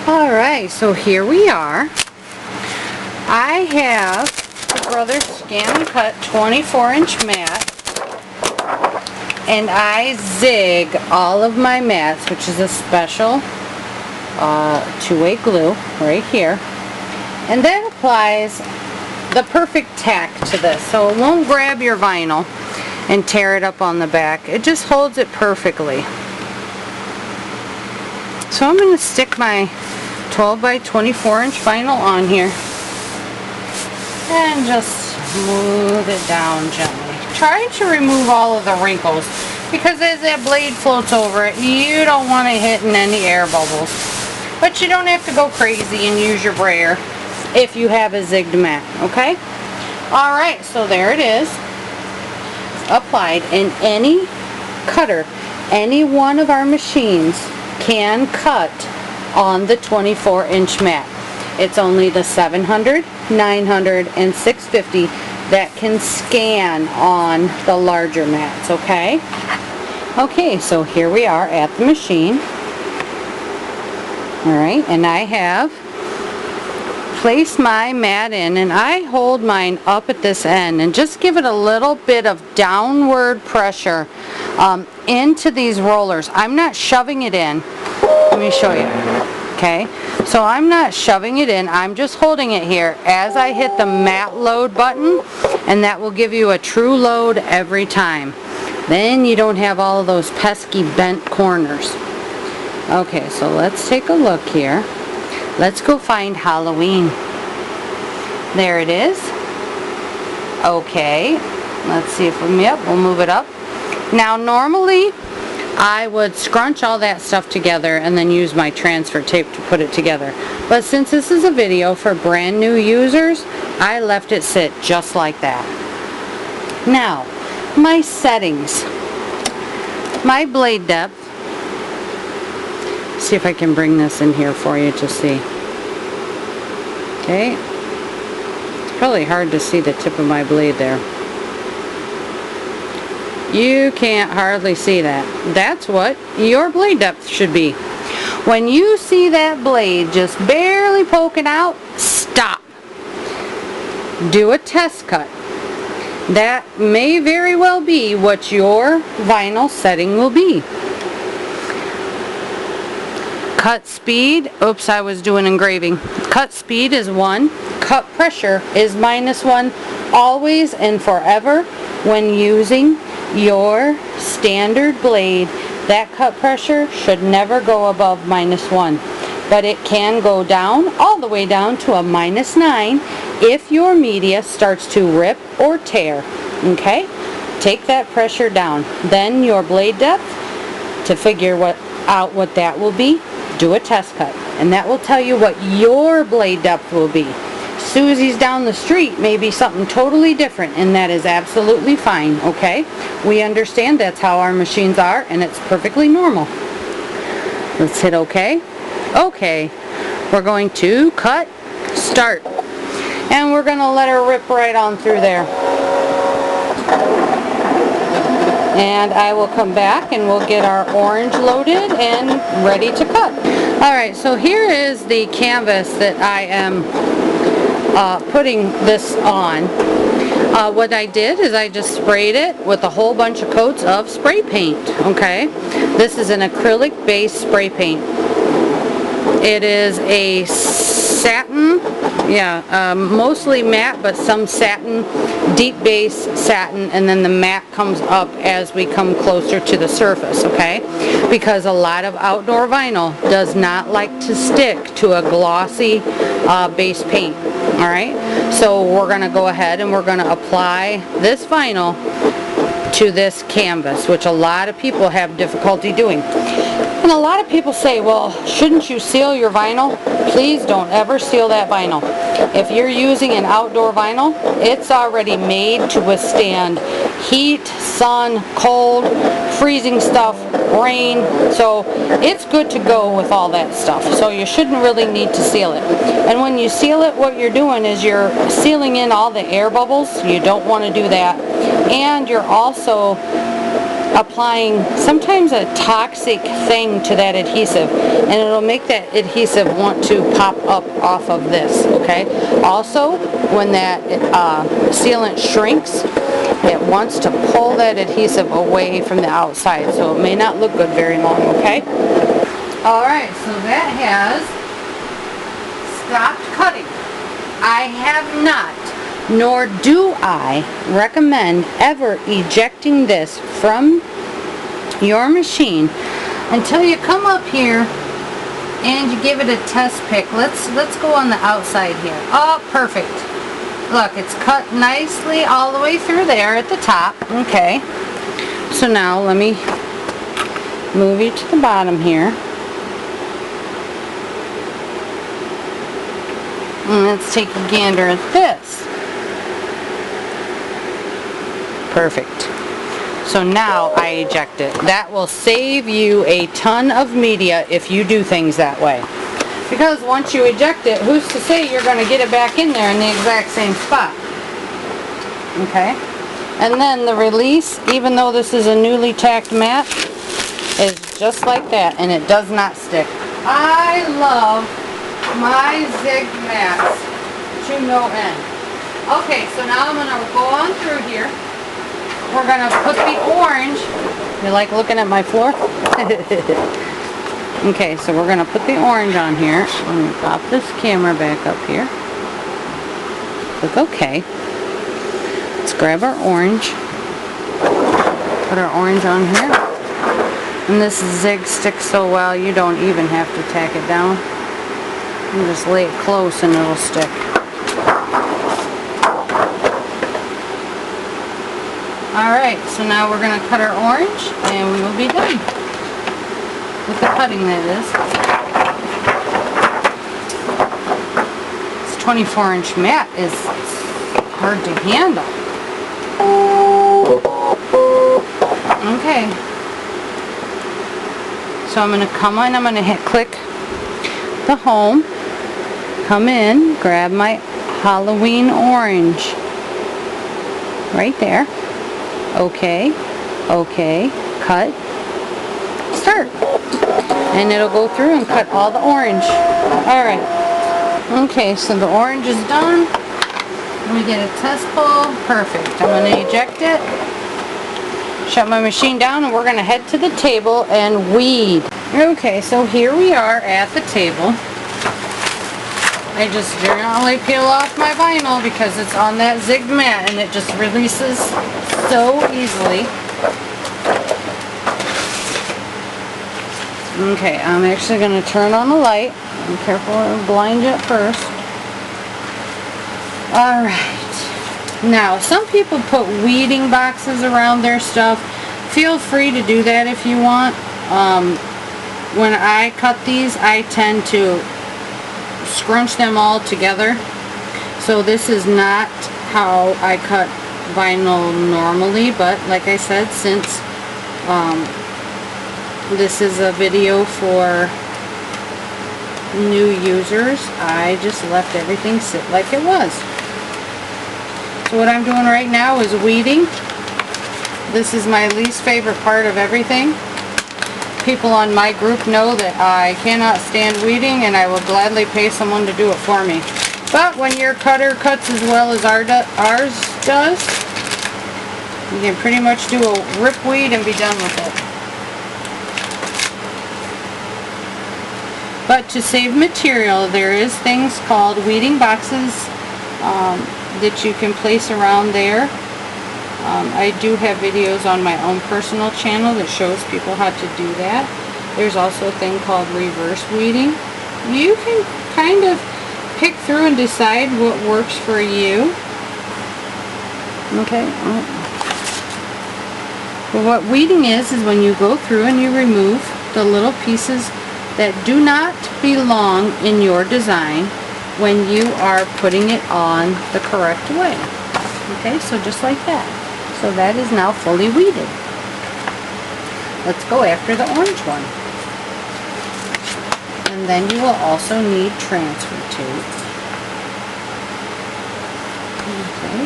Alright, so here we are. I have the Brother ScanNCut 24-inch mat, and I zig all of my mats, which is a special two-way glue right here, and that applies the perfect tack to this, so it won't grab your vinyl and tear it up on the back. It just holds it perfectly. So I'm going to stick my 12 by 24 inch vinyl on here and just smooth it down gently. Try to remove all of the wrinkles, because as that blade floats over it, you don't want it hitting any air bubbles. But you don't have to go crazy and use your brayer if you have a zigged mat, okay? Alright, so there it is, applied, and any cutter, any one of our machines can cut on the 24-inch mat. It's only the 700, 900, and 650 that can scan on the larger mats, okay? Okay, so here we are at the machine. Alright, and I have placed my mat in, and I hold mine up at this end and just give it a little bit of downward pressure into these rollers. I'm not shoving it in. Let me show you. Okay, so I'm not shoving it in, I'm just holding it here as I hit the mat load button, and that will give you a true load every time. Then you don't have all of those pesky bent corners. Okay, so let's take a look here. Let's go find Halloween. There it is. Okay, let's see if we'll move it up. Now normally I would scrunch all that stuff together and then use my transfer tape to put it together. But since this is a video for brand new users, I left it sit just like that. Now, my settings. My blade depth. See if I can bring this in here for you to see. Okay. It's probably hard to see the tip of my blade there. You can't hardly see that. That's what your blade depth should be. When you see that blade just barely poking out, stop. Do a test cut. That may very well be what your vinyl setting will be. Cut speed, oops, I was doing engraving. Cut speed is 1. Cut pressure is -1. Always and forever when using your standard blade, that cut pressure should never go above -1, but it can go down all the way down to a -9 if your media starts to rip or tear. Okay, take that pressure down. Then your blade depth, to figure out what that will be, do a test cut, and that will tell you what your blade depth will be. Susie's down the street may be something totally different, and that is absolutely fine, okay? We understand that's how our machines are, and it's perfectly normal. Let's hit OK. Okay, we're going to cut, start, and we're going to let her rip right on through there. And I will come back and we'll get our orange loaded and ready to cut. Alright, so here is the canvas that I am putting this on. What I did is I just sprayed it with a whole bunch of coats of spray paint. Okay, this is an acrylic based spray paint. It is a satin, mostly matte, but some satin, deep base satin, and then the matte comes up as we come closer to the surface, okay? Because a lot of outdoor vinyl does not like to stick to a glossy base paint, alright? So we're going to go ahead and we're going to apply this vinyl to this canvas, which a lot of people have difficulty doing. And a lot of people say, well, shouldn't you seal your vinyl? Please don't ever seal that vinyl. If you're using an outdoor vinyl, it's already made to withstand heat, sun, cold, freezing stuff, rain, so it's good to go with all that stuff. So you shouldn't really need to seal it. And when you seal it, what you're doing is you're sealing in all the air bubbles. You don't want to do that. And you're also applying sometimes a toxic thing to that adhesive, and it'll make that adhesive want to pop up off of this, okay? Also, when that sealant shrinks, it wants to pull that adhesive away from the outside, so it may not look good very long, okay? Alright, so that has stopped cutting. I have not, nor do I recommend ever ejecting this from your machine until you come up here and you give it a test pick. Let's go on the outside here. Oh, perfect. Look, it's cut nicely all the way through there at the top. Okay. So now let me move you to the bottom here. And let's take a gander at this. Perfect. So now I eject it. That will save you a ton of media if you do things that way. Because once you eject it, who's to say you're going to get it back in there in the exact same spot? Okay. And then the release, even though this is a newly tacked mat, is just like that, and it does not stick. I love my zig mats to no end. Okay, so now I'm going to go on through here. We're going to put the orange. You like looking at my floor? Okay, so we're going to put the orange on here. Let me pop this camera back up here. Click OK. Let's grab our orange. Put our orange on here. And this zig sticks so well you don't even have to tack it down. You just lay it close and it'll stick. Alright, so now we're going to cut our orange and we will be done. With the cutting, that is. This 24-inch mat is hard to handle. Okay. So I'm going to come in, I'm going to hit click the home, come in, grab my Halloween orange. Right there. Okay, okay, cut, start. And it'll go through and cut all the orange. Alright. Okay, so the orange is done. Let me get a test pull. Perfect. I'm going to eject it. Shut my machine down and we're going to head to the table and weed. Okay, so here we are at the table. I just gently peel off my vinyl because it's on that zig mat and it just releases so easily. Okay, I'm actually going to turn on the light. Be careful, it'll blind you at first. Alright. Now, some people put weeding boxes around their stuff. Feel free to do that if you want. When I cut these, I tend to scrunch them all together. So this is not how I cut vinyl normally, but like I said, since this is a video for new users, I just left everything sit like it was. So what I'm doing right now is weeding. This is my least favorite part of everything. People on my group know that I cannot stand weeding and I will gladly pay someone to do it for me. But when your cutter cuts as well as ours does, you can pretty much do a rip weed and be done with it. But to save material, there is things called weeding boxes that you can place around there. I do have videos on my own personal channel that shows people how to do that. There's also a thing called reverse weeding. You can kind of pick through and decide what works for you. Okay. Well, what weeding is when you go through and you remove the little pieces that do not belong in your design when you are putting it on the correct way. Okay, so just like that. So that is now fully weeded. Let's go after the orange one. And then you will also need transfer tape. Okay.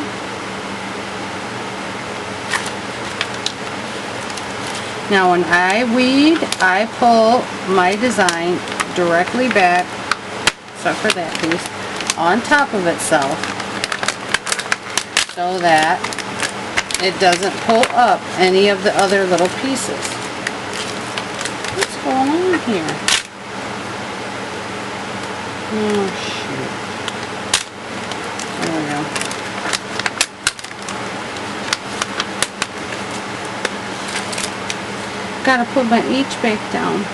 Now when I weed, I pull my design directly back, except for that piece, on top of itself, so that it doesn't pull up any of the other little pieces. What's going on here? Oh shoot. There we go. Gotta put my H back down.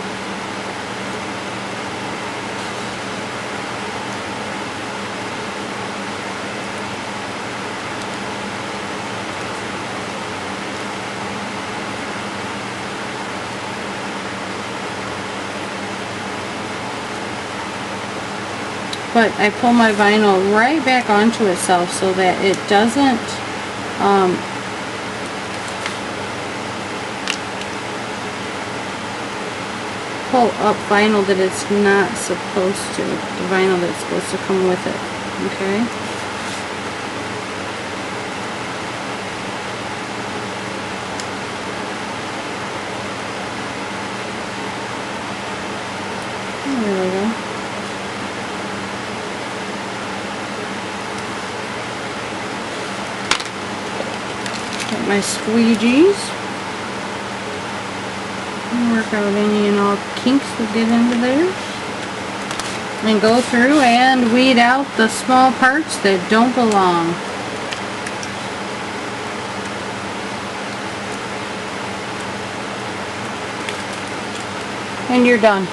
But I pull my vinyl right back onto itself so that it doesn't pull up vinyl that it's not supposed to. The vinyl that's supposed to come with it. Okay? There we go. Get my squeegees. Work out any and all kinks that get into there. And go through and weed out the small parts that don't belong. And you're done.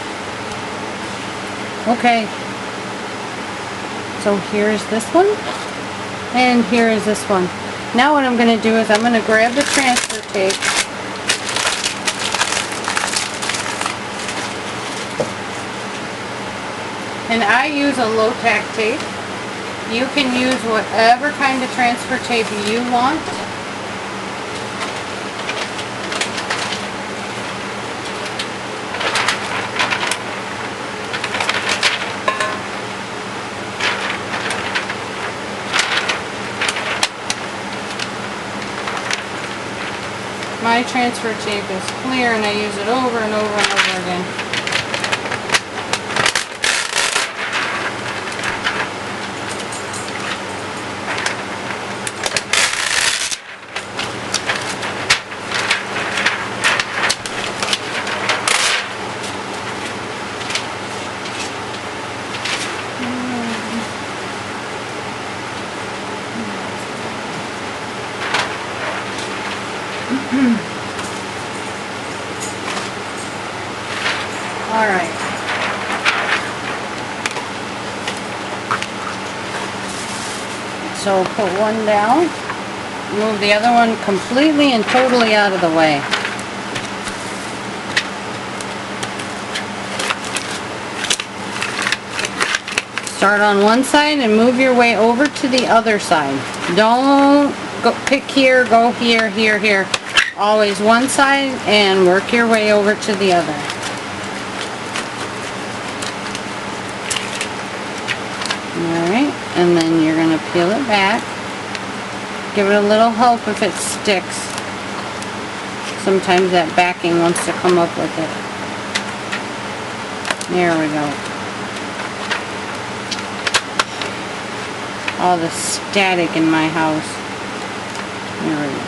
Okay. So here's this one. And here is this one. Now what I'm going to do is I'm going to grab the transfer tape. And I use a low tack tape. You can use whatever kind of transfer tape you want. My transfer tape is clear and I use it over and over and over again. Alright. So put one down, move the other one completely and totally out of the way. Start on one side and move your way over to the other side. Don't go pick here, go here, here, here. Always one side and work your way over to the other. Alright, and then you're going to peel it back. Give it a little help if it sticks. Sometimes that backing wants to come up with it. There we go. All the static in my house. There we go.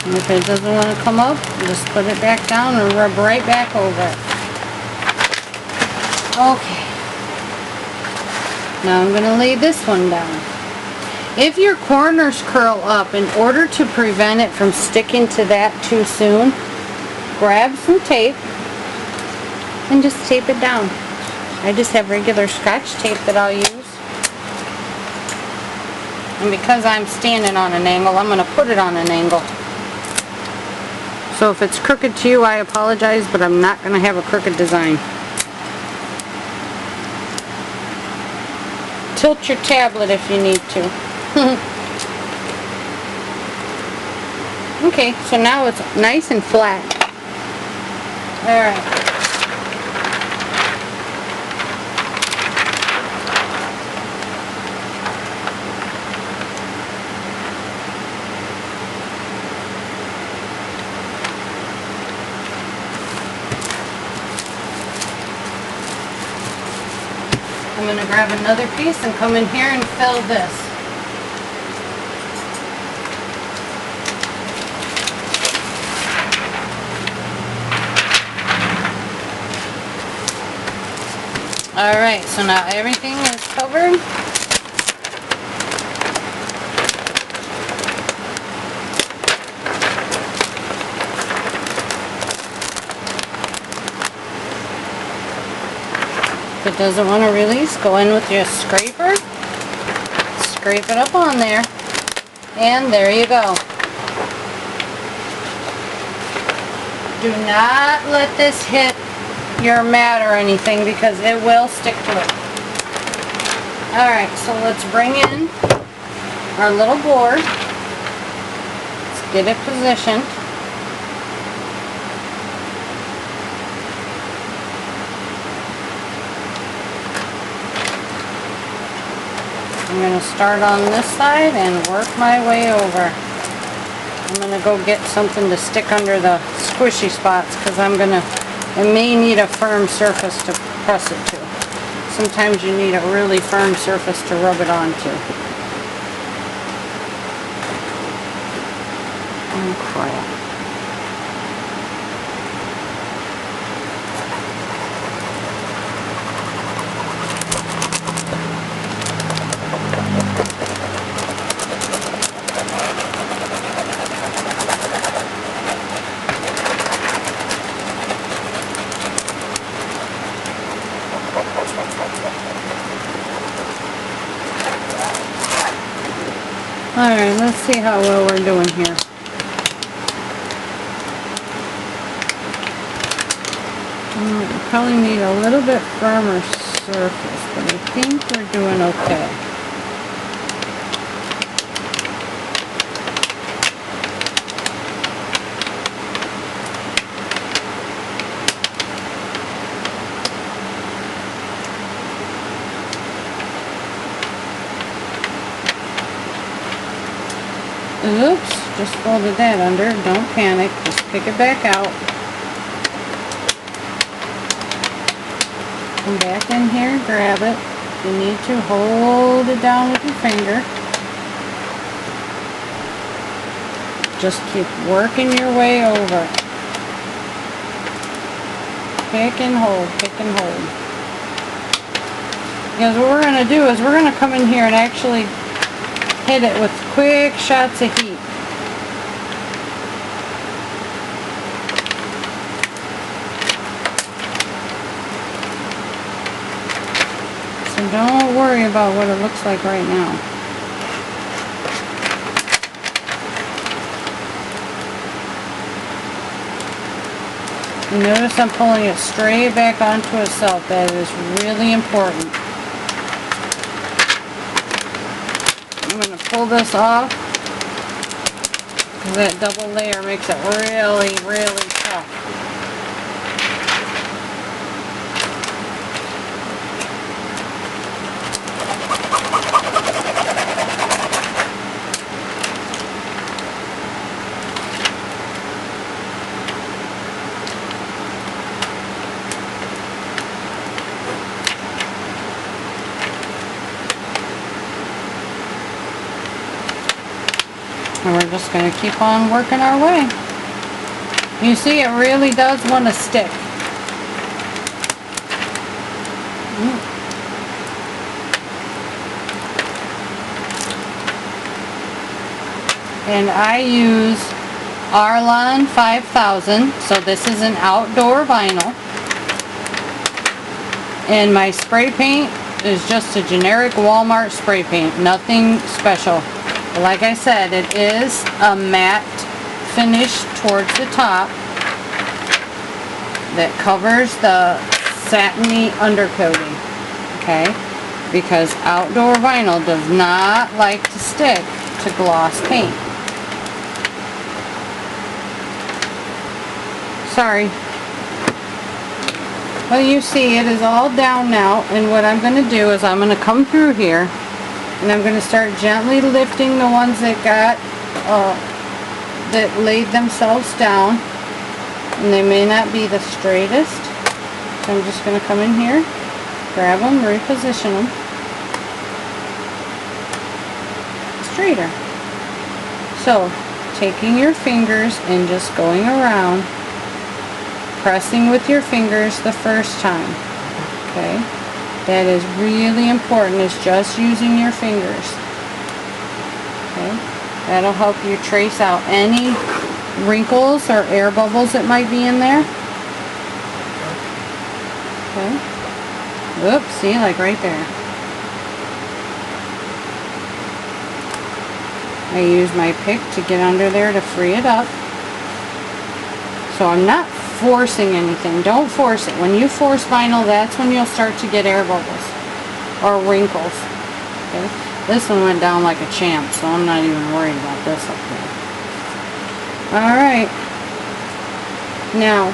And if it doesn't want to come up, just put it back down and rub right back over it. Okay. Now I'm going to lay this one down. If your corners curl up, in order to prevent it from sticking to that too soon, grab some tape and just tape it down. I just have regular Scotch tape that I'll use. And because I'm standing on an angle, I'm going to put it on an angle. So if it's crooked to you, I apologize, but I'm not going to have a crooked design. Tilt your tablet if you need to. Okay, so now it's nice and flat. Alright. going to grab another piece and come in here and fill this. Alright, so now everything is covered. If it doesn't want to release, go in with your scraper, scrape it up on there, and there you go. Do not let this hit your mat or anything because it will stick to it. Alright, so let's bring in our little board. Let's get it positioned. I'm going to start on this side and work my way over. I'm going to go get something to stick under the squishy spots because I may need a firm surface to press it to. Sometimes you need a really firm surface to rub it onto. Oh crap. Alright, let's see how well we're doing here. We probably need a little bit firmer surface, but I think we're doing okay. Oops, just folded that under. Don't panic, just pick it back out. Come back in here, grab it. If you need to, hold it down with your finger. Just keep working your way over. Pick and hold, pick and hold. Because what we're going to do is we're going to come in here and actually hit it with quick shots of heat. So don't worry about what it looks like right now. You notice I'm pulling it straight back onto itself. That is really important. I'm going to pull this off because that double layer makes it really, really tough. And we're just going to keep on working our way. You see, it really does want to stick. And I use Arlon 5000, so this is an outdoor vinyl. And my spray paint is just a generic Walmart spray paint, nothing special. Like I said, it is a matte finish towards the top that covers the satiny undercoating, okay? Because outdoor vinyl does not like to stick to gloss paint. Sorry. Well, you see, it is all down now, and what I'm going to do is I'm going to come through here and I'm going to start gently lifting the ones that that laid themselves down, and they may not be the straightest. So I'm just going to come in here grab them, reposition them straighter. So taking your fingers and just going around, pressing with your fingers the first time. Okay, that is really important, is just using your fingers. Okay, that'll help you trace out any wrinkles or air bubbles that might be in there. Okay, oops, see, like right there. I use my pick to get under there to free it up. So I'm not forcing anything. Don't force it. When you force vinyl, that's when you'll start to get air bubbles or wrinkles. Okay? This one went down like a champ, so I'm not even worried about this up there. Alright. Now,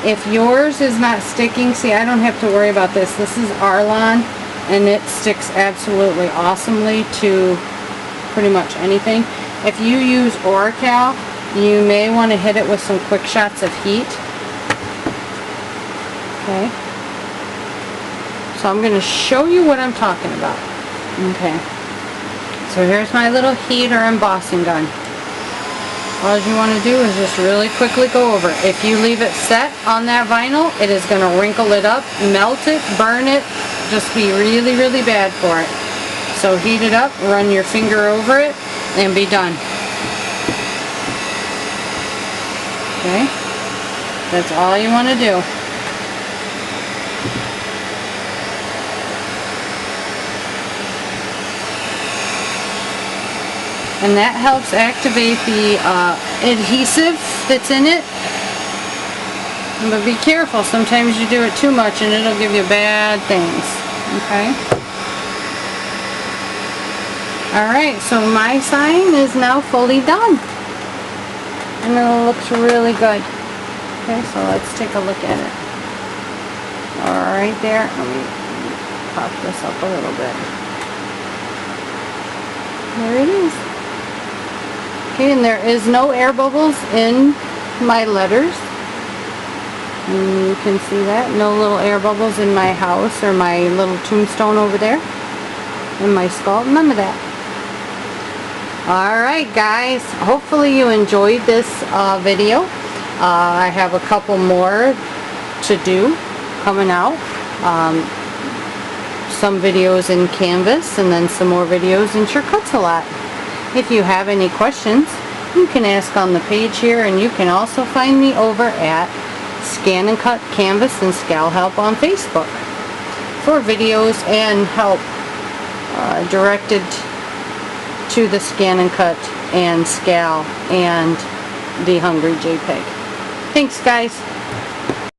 if yours is not sticking, see, I don't have to worry about this. This is Arlon, and it sticks absolutely awesomely to pretty much anything. If you use Oracal, you may want to hit it with some quick shots of heat. Okay. So I'm going to show you what I'm talking about. Okay. So here's my little heat or embossing gun. All you want to do is just really quickly go over it. If you leave it set on that vinyl, it is going to wrinkle it up, melt it, burn it, just be really, really bad for it. So heat it up, run your finger over it, and be done. Okay? That's all you want to do. And that helps activate the adhesive that's in it. But be careful, sometimes you do it too much and it'll give you bad things. Okay? Alright, so my sign is now fully done. And it looks really good. Okay, so let's take a look at it. Alright there, let me pop this up a little bit. There it is. Okay, and there is no air bubbles in my letters. And you can see that. No little air bubbles in my house or my little tombstone over there. In my skull. None of that. Alright guys, hopefully you enjoyed this video. I have a couple more to do coming out. Some videos in Canvas and then some more videos in ScanNCut. If you have any questions, you can ask on the page here, and you can also find me over at ScanNCut Canvas and Scal Help on Facebook for videos and help directed to the ScanNCut and Scal and the Hungry JPEG. Thanks guys.